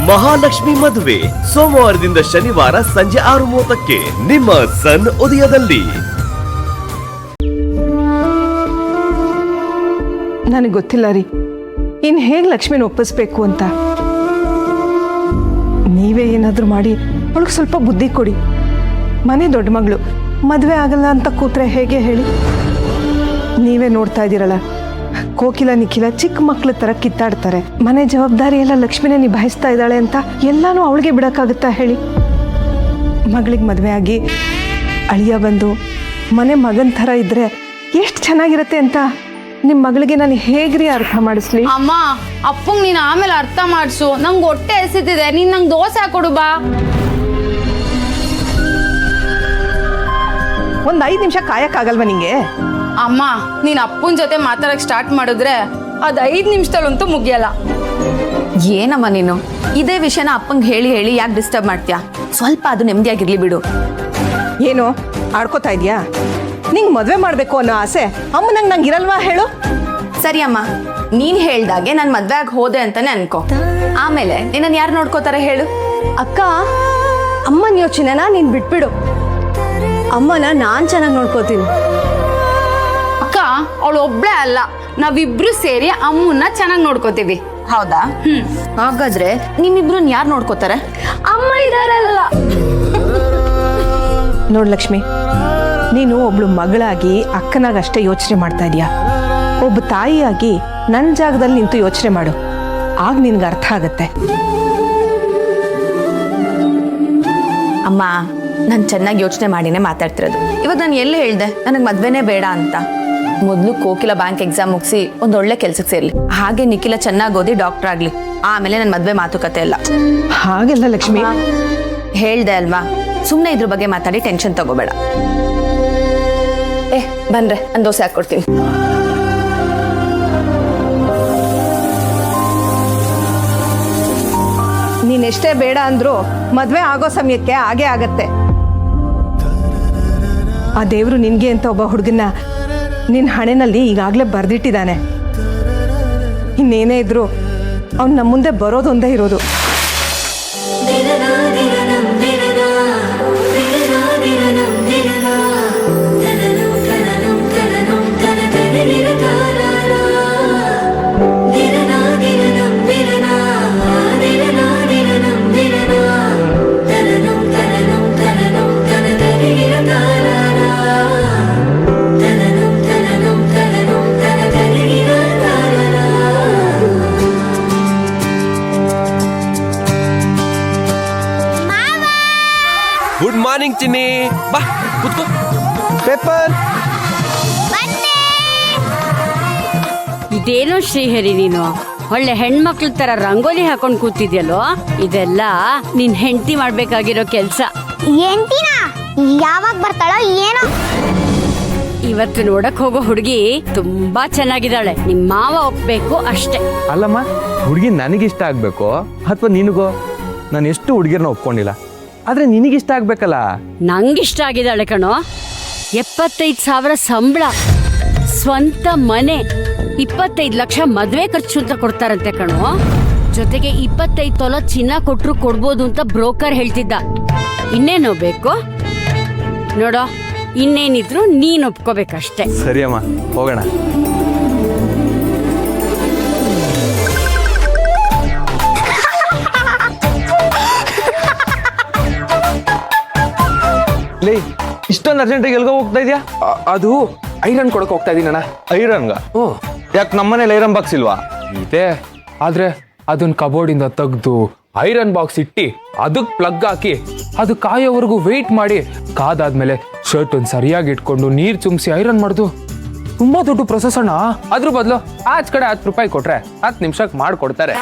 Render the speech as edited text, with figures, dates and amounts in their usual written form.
ಮಹಾಲಕ್ಷ್ಮಿ ಮದುವೆ ಸೋಮವಾರದಿಂದ ಶನಿವಾರ ಸಂಜೆ 6:30ಕ್ಕೆ ನಿಮ್ಮ ಸನ್ ಉದಯದಲ್ಲಿ. ನನಗೆ ಗೊತ್ತಿಲ್ಲ ರೀ ಇನ್ನು ಹೇಗೆ ಲಕ್ಷ್ಮಿನ ಒಪ್ಪಿಸ್ಬೇಕು ಅಂತ. ನೀವೇ ಏನಾದರೂ ಮಾಡಿ ಅವಳಿಗೆ ಸ್ವಲ್ಪ ಬುದ್ಧಿ ಕೊಡಿ. ಮನೆ ದೊಡ್ಡ ಮಗಳು, ಮದುವೆ ಆಗಲ್ಲ ಅಂತ ಕೂತ್ರೆ ಹೇಗೆ ಹೇಳಿ? ನೀವೇ ನೋಡ್ತಾ ಇದ್ದೀರಲ್ಲ, ಕೋಕಿಲ ನಿಖಿಲ ಚಿಕ್ಕ ಮಕ್ಳ ಥರ ಕಿತ್ತಾಡ್ತಾರೆ. ಮನೆ ಜವಾಬ್ದಾರಿ ಎಲ್ಲ ಲಕ್ಷ್ಮಿನೇ ನಿಭಾಯಿಸ್ತಾ ಇದ್ದಾಳೆ ಅಂತ ಎಲ್ಲನೂ ಅವಳಿಗೆ ಬಿಡೋಕ್ಕಾಗುತ್ತಾ ಹೇಳಿ? ಮಗಳಿಗೆ ಮದುವೆ ಆಗಿ ಅಳಿಯ ಬಂದು ಮನೆ ಮಗನ ಥರ ಇದ್ದರೆ ಎಷ್ಟು ಚೆನ್ನಾಗಿರುತ್ತೆ ಅಂತ ನಿಮ್ಮ ಮಗಳಿಗೆ ನಾನು ಹೇಗ್ರಿ ಅರ್ಥ ಮಾಡಿಸ್ಲಿ? ಅಮ್ಮ, ಅಪ್ಪಂಗೆ ನೀನು ಆಮೇಲೆ ಅರ್ಥ ಮಾಡಿಸು. ನಂಗೆ ಹೊಟ್ಟೆ ಎಸಿತಿದೆ, ನೀನು ನಂಗೆ ದೋಸೆ ಹಾಕೊಡು ಬಾ. ಒಂದು 5 ನಿಮಿಷ ಕಾಯಕ್ಕಾಗಲ್ವ ನಿಂಗೆ? ಅಮ್ಮ, ನೀನು ಅಪ್ಪನ ಜೊತೆ ಮಾತಾಡಕ್ಕೆ ಸ್ಟಾರ್ಟ್ ಮಾಡಿದ್ರೆ ಅದು 5 ನಿಮಿಷದಲ್ಲಂತೂ ಮುಗಿಯಲ್ಲ. ಏನಮ್ಮ ನೀನು ಇದೇ ವಿಷಯನ ಅಪ್ಪಂಗೆ ಹೇಳಿ ಹೇಳಿ ಯಾಕೆ ಡಿಸ್ಟರ್ಬ್ ಮಾಡ್ತೀಯಾ? ಸ್ವಲ್ಪ ಅದು ನೆಮ್ಮದಿಯಾಗಿರ್ಲಿ ಬಿಡು. ಏನು ಆಡ್ಕೋತಾ ಇದೆಯಾ? ನಿಂಗೆ ಮದುವೆ ಮಾಡಬೇಕು ಅನ್ನೋ ಆಸೆ ಅಮ್ಮನಂಗೆ ಇರಲ್ವಾ ಹೇಳು? ಸರಿ ಅಮ್ಮ, ನೀನ್ ಹೇಳ್ದಾಗೆ ನಾನು ಮದ್ವೆ ಆಗಿ ಹೋದೆ ಅಂತಾನೆ ಅನ್ಕೋ. ಆಮೇಲೆ ನಿನ್ನನ್ನು ಯಾರು ನೋಡ್ಕೋತಾರೆ ಹೇಳು? ಅಕ್ಕ, ಅಮ್ಮನ ಯೋಚನೆನ ನೀನ್ ಬಿಟ್ಬಿಡು. ಅಮ್ಮನ ನಾನ್ ಚೆನ್ನಾಗಿ ನೋಡ್ಕೋತೀನಿ. ಅಕ್ಕ, ಅವಳು ಒಬ್ಳೆ ಅಲ್ಲ, ನಾವಿಬ್ರು ಸೇರಿ ಅಮ್ಮನ್ನ ಚೆನ್ನಾಗಿ ನೋಡ್ಕೋತೀವಿ. ಹೌದಾ? ಹಾಗಾದ್ರೆ ನಿಮ್ಮಿಬ್ರನ್ನ ಯಾರು ನೋಡ್ಕೋತಾರೆ? ಅಮ್ಮ ಇದಾರಲ್ಲ. ನೋಡು ಲಕ್ಷ್ಮಿ, ನೀನು ಒಬ್ಳು ಮಗಳಾಗಿ ಅಕ್ಕನಾಗಷ್ಟೇ ಯೋಚನೆ ಮಾಡ್ತಾ ಇದೀಯಾ. ಒಬ್ಬ ತಾಯಿಯಾಗಿ ನನ್ನ ಜಾಗದಲ್ಲಿ ನಿಂತು ಯೋಚನೆ ಮಾಡು, ಆಗ ನಿನ್ಗೆ ಅರ್ಥ ಆಗತ್ತೆ. ಅಮ್ಮ, ನಾನು ಚೆನ್ನಾಗಿ ಯೋಚನೆ ಮಾಡಿನೇ ಮಾತಾಡ್ತಿರೋದು. ಇವಾಗ ನಾನು ಎಲ್ಲಿ ಹೇಳ್ದೆ ನನಗೆ ಮದ್ವೆನೇ ಬೇಡ ಅಂತ? ಮೊದಲು ಕೋಕಿಲ ಬ್ಯಾಂಕ್ ಎಕ್ಸಾಮ್ ಮುಗಿಸಿ ಒಂದೊಳ್ಳೆ ಕೆಲ್ಸಕ್ಕೆ ಸೇರ್ಲಿ, ಹಾಗೆ ನಿಖಿಲ ಚೆನ್ನಾಗಿ ಓದಿ ಡಾಕ್ಟರ್ ಆಗ್ಲಿ, ಆಮೇಲೆ ನನ್ನ ಮದ್ವೆ ಮಾತುಕತೆ ಇಲ್ಲ. ಹಾಗೆಲ್ಲ ಲಕ್ಷ್ಮಿ, ಹೇಳ್ದೆ ಅಲ್ವಾ, ಸುಮ್ಮನೆ ಇದ್ರ ಬಗ್ಗೆ ಮಾತಾಡಿ ಟೆನ್ಷನ್ ತಗೋಬೇಡ. ಬನ್ರೆ, ನಾನು ದೋಸೆ ಹಾಕೊಡ್ತೀನಿ. ನೀನೆಷ್ಟೇ ಬೇಡ ಅಂದ್ರೂ ಮದುವೆ ಆಗೋ ಸಮಯಕ್ಕೆ ಹಾಗೇ ಆಗತ್ತೆ. ಆ ದೇವರು ನಿನ್ಗೆ ಅಂತ ಒಬ್ಬ ಹುಡುಗನ್ನ ನಿನ್ನ ಹಣೆನಲ್ಲಿ ಈಗಾಗಲೇ ಬರೆದಿಟ್ಟಿದ್ದಾನೆ. ಇನ್ನೇನೇ ಇದ್ರು ಅವ್ನು ನಮ್ಮ ಮುಂದೆ ಬರೋದೊಂದೇ ಇರೋದು. ಗುಡ್ ಮಾರ್ನಿಂಗ್ ಚಿನ್ನಿ, ಬಾ ಕೂತ್ಕೋ. ಪೇಪರ್. ಇದೇನೋ ಶ್ರೀಹರಿ, ನೀನು ಒಳ್ಳೆ ಹೆಣ್ಮಕ್ಳ ತರ ರಂಗೋಲಿ ಹಾಕೊಂಡ್ ಕೂತಿದ್ಯಲ್ಲೋ, ಇದೆಲ್ಲ ನಿನ್ ಹೆಂಡತಿ ಮಾಡ್ಬೇಕಾಗಿರೋ ಕೆಲ್ಸ. ಎಂಟಿನಾ ಯಾವಾಗ ಬರ್ತಾಳೋ ಏನೋ. ಇವತ್ತು ನೋಡಕ್ ಹೋಗೋ ಹುಡುಗಿ ತುಂಬಾ ಚೆನ್ನಾಗಿದ್ದಾಳೆ, ನಿಮ್ ಮಾವ ಒಪ್ಬೇಕು ಅಷ್ಟೇ. ಅಲ್ಲಮ್ಮ, ಹುಡುಗಿ ನನಗಿಷ್ಟ ಆಗ್ಬೇಕು ಅಥವಾ ನಿನಗೋ? ನಾನು ಎಷ್ಟು ಹುಡುಗಿರ್ನ ಒಪ್ಕೊಂಡಿಲ್ಲ, ಆದ್ರೆ ನಿನಗಿಷ್ಟ ಆಗ್ಬೇಕಲ್ಲ. ನಂಗಿಷ್ಟ ಆಗಿದ್ದಾಳೆ ಕಣೋ. 75,000 ಸಂಬಳ, ಸ್ವಂತ ಮನೆ, 25 ಲಕ್ಷ ಮದ್ವೆ ಖರ್ಚು ಅಂತ ಕೊಡ್ತಾರಂತೆ ಕಣೋ. ಜೊತೆಗೆ 25 ತೊಲ ಚಿನ್ನ ಕೊಟ್ರು ಕೊಡ್ಬೋದು ಅಂತ ಬ್ರೋಕರ್ ಹೇಳ್ತಿದ್ದ. ಇನ್ನೇನೋ ಬೇಕು ನೋಡೋ, ಇನ್ನೇನಿದ್ರು ನೀನ್ ಒಪ್ಕೋಬೇಕಷ್ಟೆ. ಸರಿ ಅಮ್ಮ, ಹೋಗೋಣ. ಲೇ, ಇಷ್ಟೊಂದು ಅರ್ಜೆಂಟಾಗಿ ಎಲ್ಗೋ ಹೋಗ್ತಾ ಇದೆಯಾ? ಅದು ಐರನ್ ಕೊಡಕ್ ಹೋಗ್ತಾ ಇದೀನಿ ಅಣ್ಣ. ಐರನ್ಗ? ಯಾಕೆ ನಮ್ಮನೇಲಿ ಐರನ್ ಬಾಕ್ಸ್ ಇಲ್ವಾ? ಇದೆ, ಆದ್ರೆ ಅದನ್ನ ಕಬೋರ್ಡಿಂದ ತೆಗ್ದು ಐರನ್ ಬಾಕ್ಸ್ ಇಟ್ಟಿ ಅದಕ್ಕೆ ಪ್ಲಗ್ ಹಾಕಿ ಅದು ಕಾಯೋವರೆಗೂ ವೆಯ್ಟ್ ಮಾಡಿ ಕಾದಾದ್ಮೇಲೆ ಶರ್ಟ್ ಒಂದು ಸರಿಯಾಗಿ ಇಟ್ಕೊಂಡು ನೀರು ಚುಮ್ಸಿ ಐರನ್ ಮಾಡುದು ತುಂಬಾ ದೊಡ್ಡ ಪ್ರೊಸೆಸ್ ಅಣ್ಣ. ಅದ್ರ ಬದಲು ಆಚ್ ಕಡೆ 10 ರೂಪಾಯಿ ಕೊಟ್ರೆ 10 ನಿಮಿಷಕ್ಕೆ ಮಾಡ್ಕೊಡ್ತಾರೆ.